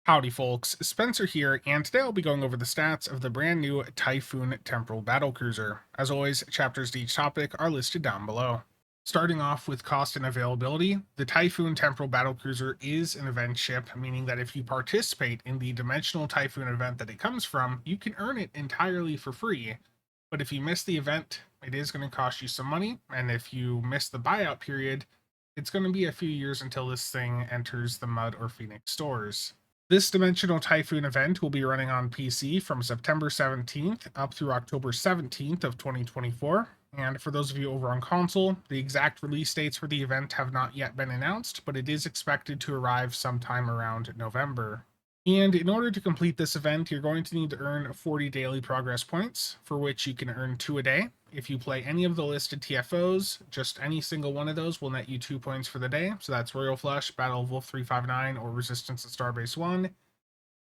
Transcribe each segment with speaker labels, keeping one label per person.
Speaker 1: Howdy folks, Spencer here, and today I'll be going over the stats of the brand new Typhoon Temporal Battlecruiser. As always, chapters to each topic are listed down below. Starting off with cost and availability, the Typhoon Temporal Battlecruiser is an event ship, meaning that if you participate in the Dimensional Typhoon event that it comes from, you can earn it entirely for free. But if you miss the event, it is going to cost you some money, and if you miss the buyout period, it's going to be a few years until this thing enters the Mud or Phoenix stores. This Dimensional Typhoon event will be running on PC from September 17th up through October 17th of 2024. And for those of you over on console, the exact release dates for the event have not yet been announced, but it is expected to arrive sometime around November. And in order to complete this event, you're going to need to earn 40 daily progress points, for which you can earn 2 a day. If you play any of the listed TFOs, just any single one of those will net you 2 points for the day. So that's Royal Flush, Battle of Wolf 359, or Resistance at Starbase 1.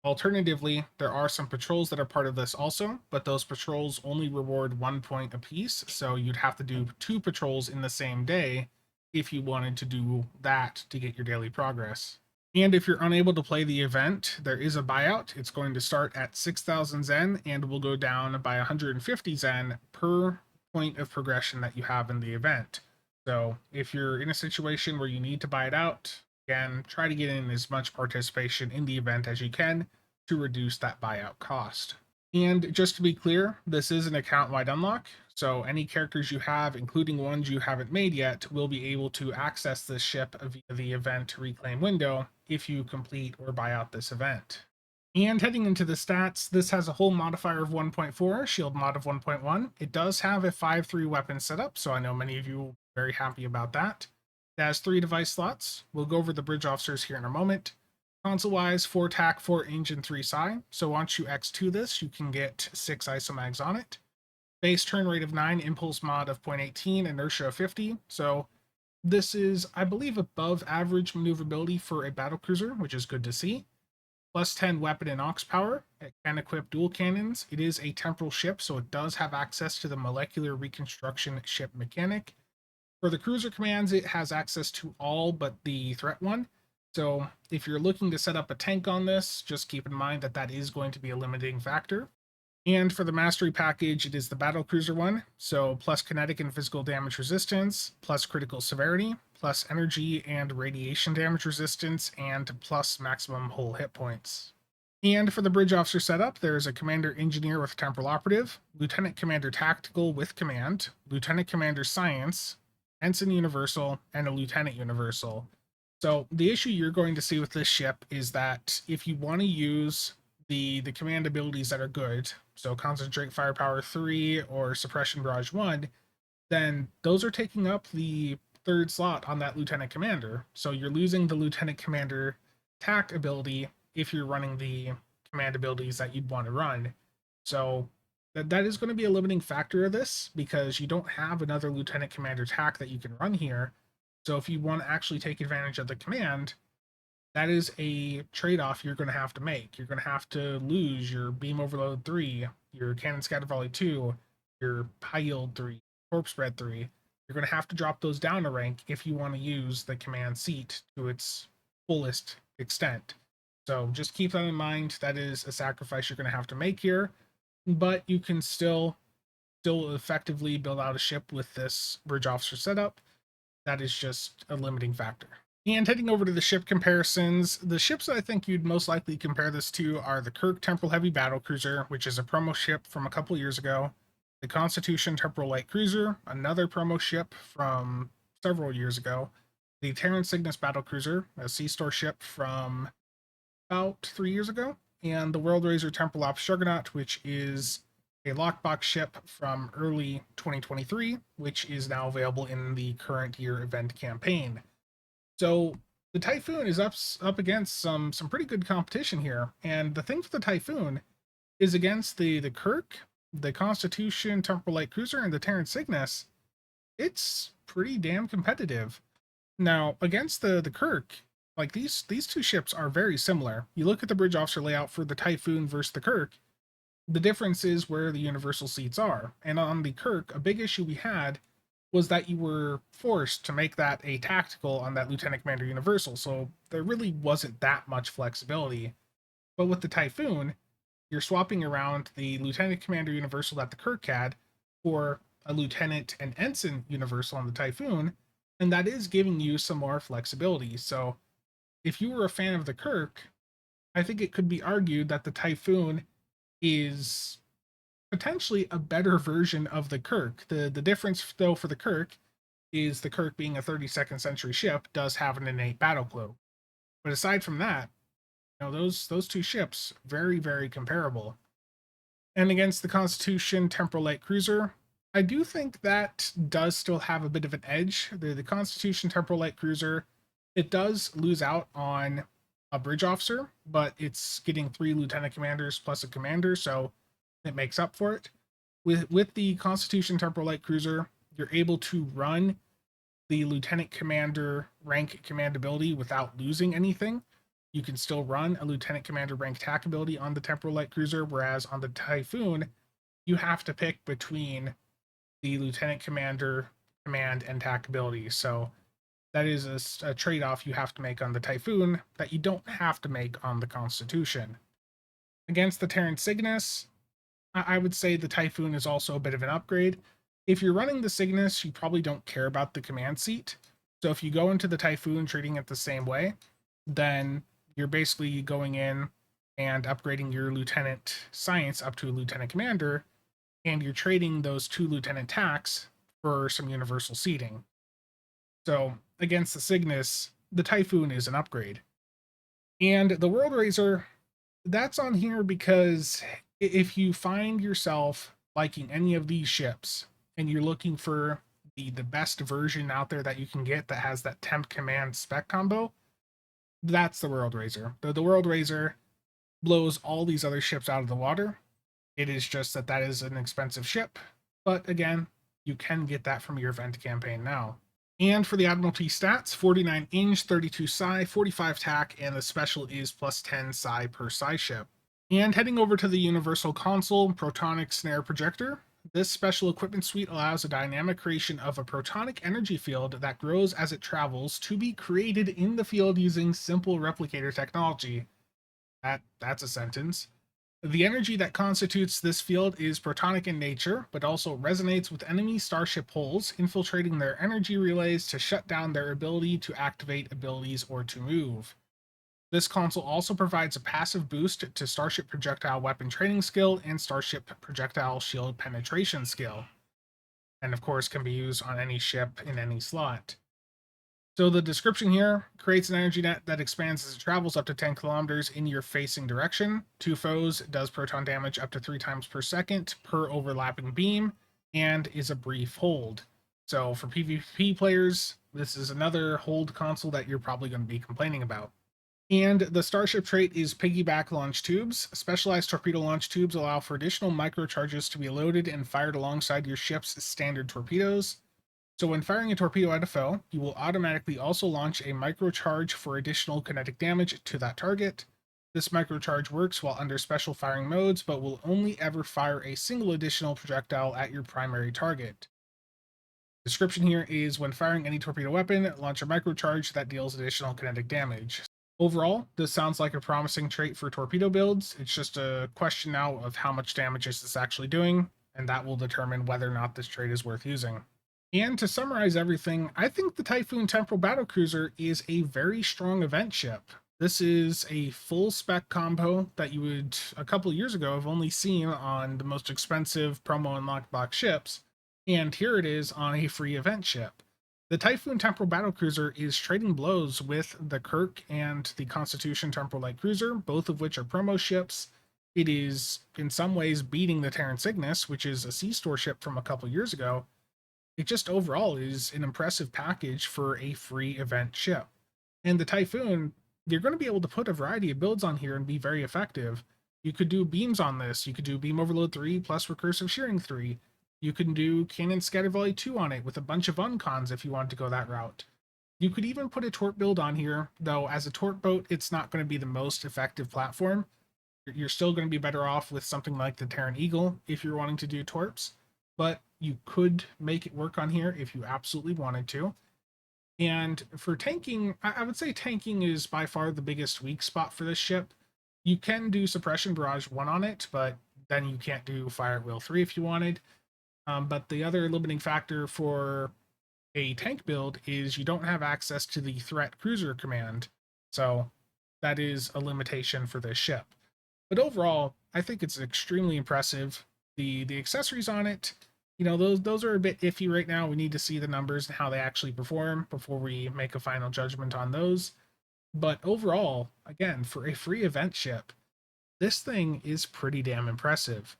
Speaker 1: Alternatively, there are some patrols that are part of this also, but those patrols only reward 1 point apiece, so you'd have to do 2 patrols in the same day if you wanted to do that to get your daily progress. And if you're unable to play the event, there is a buyout. It's going to start at 6,000 Zen and will go down by 150 Zen per point of progression that you have in the event. So if you're in a situation where you need to buy it out, again, try to get in as much participation in the event as you can to reduce that buyout cost. And just to be clear, this is an account-wide unlock, so any characters you have, including ones you haven't made yet, will be able to access this ship via the event reclaim window if you complete or buy out this event. And heading into the stats, this has a hull modifier of 1.4, shield mod of 1.1. It does have a 5-3 weapon setup, so I know many of you will be very happy about that. It has 3 device slots. We'll go over the bridge officers here in a moment. Console-wise, 4 TAC, 4 engine, 3 psi. So once you X2 this, you can get 6 isomags on it. Base turn rate of 9, impulse mod of 0.18, inertia of 50. So this is, I believe, above average maneuverability for a battlecruiser, which is good to see. Plus 10 weapon and aux power. It can equip dual cannons. It is a temporal ship, so it does have access to the molecular reconstruction ship mechanic. For the cruiser commands, it has access to all but the threat one. So if you're looking to set up a tank on this, just keep in mind that that is going to be a limiting factor. And for the mastery package, it is the battlecruiser one. So plus kinetic and physical damage resistance, plus critical severity, plus energy and radiation damage resistance, and plus maximum hull hit points. And for the bridge officer setup, there's a commander engineer with temporal operative, lieutenant commander tactical with command, lieutenant commander science, ensign universal, and a lieutenant universal. So the issue you're going to see with this ship is that if you want to use the command abilities that are good, so concentrate firepower 3 or suppression barrage 1, then those are taking up the third slot on that lieutenant commander. So you're losing the lieutenant commander tact ability if you're running the command abilities that you'd want to run. So that is going to be a limiting factor of this because you don't have another lieutenant commander tact that you can run here. So if you want to actually take advantage of the command, that is a trade-off you're going to have to make. You're going to have to lose your beam overload 3, your cannon scatter volley 2, your high yield 3, corpse spread 3. You're going to have to drop those down a rank if you want to use the command seat to its fullest extent. So just keep that in mind. That is a sacrifice you're going to have to make here, but you can still effectively build out a ship with this bridge officer setup. That is just a limiting factor. And heading over to the ship comparisons, the ships that I think you'd most likely compare this to are the Kirk Temporal Heavy Battlecruiser, which is a promo ship from a couple years ago, the Constitution Temporal Light Cruiser, another promo ship from several years ago, the Terran Cygnus Battlecruiser, a C-Store ship from about 3 years ago, and the World Razor Temporal Ops Juggernaut, which is a lockbox ship from early 2023, which is now available in the current year event campaign. So the Typhoon is up against some pretty good competition here, and the thing for the Typhoon is against the Kirk, the Constitution Temporal Light Cruiser, and the Terran Cygnus. It's pretty damn competitive. Now against the Kirk, like these two ships are very similar. You look at the bridge officer layout for the Typhoon versus the Kirk. The difference is where the universal seats are, and on the Kirk, a big issue we had was that you were forced to make that a tactical on that Lieutenant Commander Universal, so there really wasn't that much flexibility. But with the Typhoon, you're swapping around the Lieutenant Commander Universal that the Kirk had for a Lieutenant and Ensign Universal on the Typhoon, and that is giving you some more flexibility. So if you were a fan of the Kirk, I think it could be argued that the Typhoon is potentially a better version of the Kirk. The difference though for the Kirk is the Kirk being a 32nd century ship does have an innate battle cloak. But aside from that, those two ships very comparable. And against the Constitution Temporal Battlecruiser, I do think that does still have a bit of an edge. The Constitution Temporal Battlecruiser, it does lose out on a bridge officer, but it's getting 3 lieutenant commanders plus a commander, so it makes up for it. With the Constitution Temporal Battlecruiser, you're able to run the lieutenant commander rank command ability without losing anything. You can still run a lieutenant commander rank attack ability on the Temporal Battlecruiser, whereas on the Typhoon, you have to pick between the lieutenant commander command and attack ability. So that is a trade-off you have to make on the Typhoon that you don't have to make on the Constitution. Against the Terran Cygnus, I would say the Typhoon is also a bit of an upgrade. If you're running the Cygnus, you probably don't care about the command seat. So if you go into the Typhoon treating it the same way, then you're basically going in and upgrading your lieutenant science up to a lieutenant commander, and you're trading those 2 lieutenant tacks for some universal seating. So against the Cygnus, the Typhoon is an upgrade. And the World Raiser, that's on here because if you find yourself liking any of these ships and you're looking for the best version out there that you can get that has that temp command spec combo, that's the World Raiser. The World Raiser blows all these other ships out of the water. It is just that is an expensive ship, but again, you can get that from your event campaign now. And for the Admiralty stats, 49 inch, 32 psi, 45 tack, and the special is plus 10 psi per psi ship. And heading over to the Universal Console Protonic Snare Projector, this special equipment suite allows a dynamic creation of a protonic energy field that grows as it travels to be created in the field using simple replicator technology. That's a sentence. The energy that constitutes this field is protonic in nature, but also resonates with enemy starship hulls, infiltrating their energy relays to shut down their ability to activate abilities or to move. This console also provides a passive boost to Starship Projectile Weapon Training skill and Starship Projectile Shield Penetration skill, and of course can be used on any ship in any slot. So the description here creates an energy net that expands as it travels up to 10 kilometers in your facing direction. To foes, does proton damage up to 3 times per second per overlapping beam, and is a brief hold. So for PvP players, this is another hold console that you're probably going to be complaining about. And the Starship Trait is Piggyback Launch Tubes. Specialized torpedo launch tubes allow for additional microcharges to be loaded and fired alongside your ship's standard torpedoes. So when firing a torpedo at a foe, you will automatically also launch a microcharge for additional kinetic damage to that target. This microcharge works while under special firing modes, but will only ever fire a single additional projectile at your primary target. Description here is when firing any torpedo weapon, launch a microcharge that deals additional kinetic damage. Overall, this sounds like a promising trait for torpedo builds. It's just a question now of how much damage is this actually doing, and that will determine whether or not this trait is worth using. And to summarize everything, I think the Typhoon Temporal Battlecruiser is a very strong event ship. This is a full spec combo that you would, a couple of years ago, have only seen on the most expensive promo and lockbox ships, and here it is on a free event ship. The Typhoon Temporal Battlecruiser is trading blows with the Kirk and the Constitution Temporal Battlecruiser, both of which are promo ships. It is, in some ways, beating the Terran Cygnus, which is a C-Store ship from a couple years ago. It just overall is an impressive package for a free event ship. And the Typhoon, you're going to be able to put a variety of builds on here and be very effective. You could do beams on this. You could do Beam Overload 3 plus Recursive Shearing 3. You can do Cannon Scatter Volley 2 on it with a bunch of uncons if you want to go that route. You could even put a torp build on here, though as a torp boat, it's not going to be the most effective platform. You're still going to be better off with something like the Terran Eagle if you're wanting to do torps, but you could make it work on here if you absolutely wanted to. And for tanking, I would say tanking is by far the biggest weak spot for this ship. You can do Suppression Barrage 1 on it, but then you can't do Fire at Will 3 if you wanted. But the other limiting factor for a tank build is you don't have access to the Threat Cruiser command. So that is a limitation for this ship. But overall, I think it's extremely impressive. The accessories on it, those are a bit iffy right now. We need to see the numbers and how they actually perform before we make a final judgment on those. But overall, again, for a free event ship, this thing is pretty damn impressive.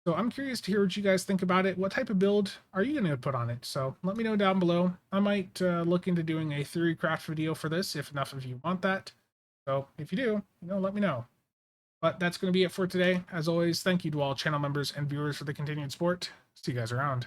Speaker 1: So I'm curious to hear what you guys think about it. What type of build are you going to put on it? So let me know down below. I might look into doing a theory craft video for this if enough of you want that. So if you do, let me know. But that's going to be it for today. As always, thank you to all channel members and viewers for the continued support. See you guys around.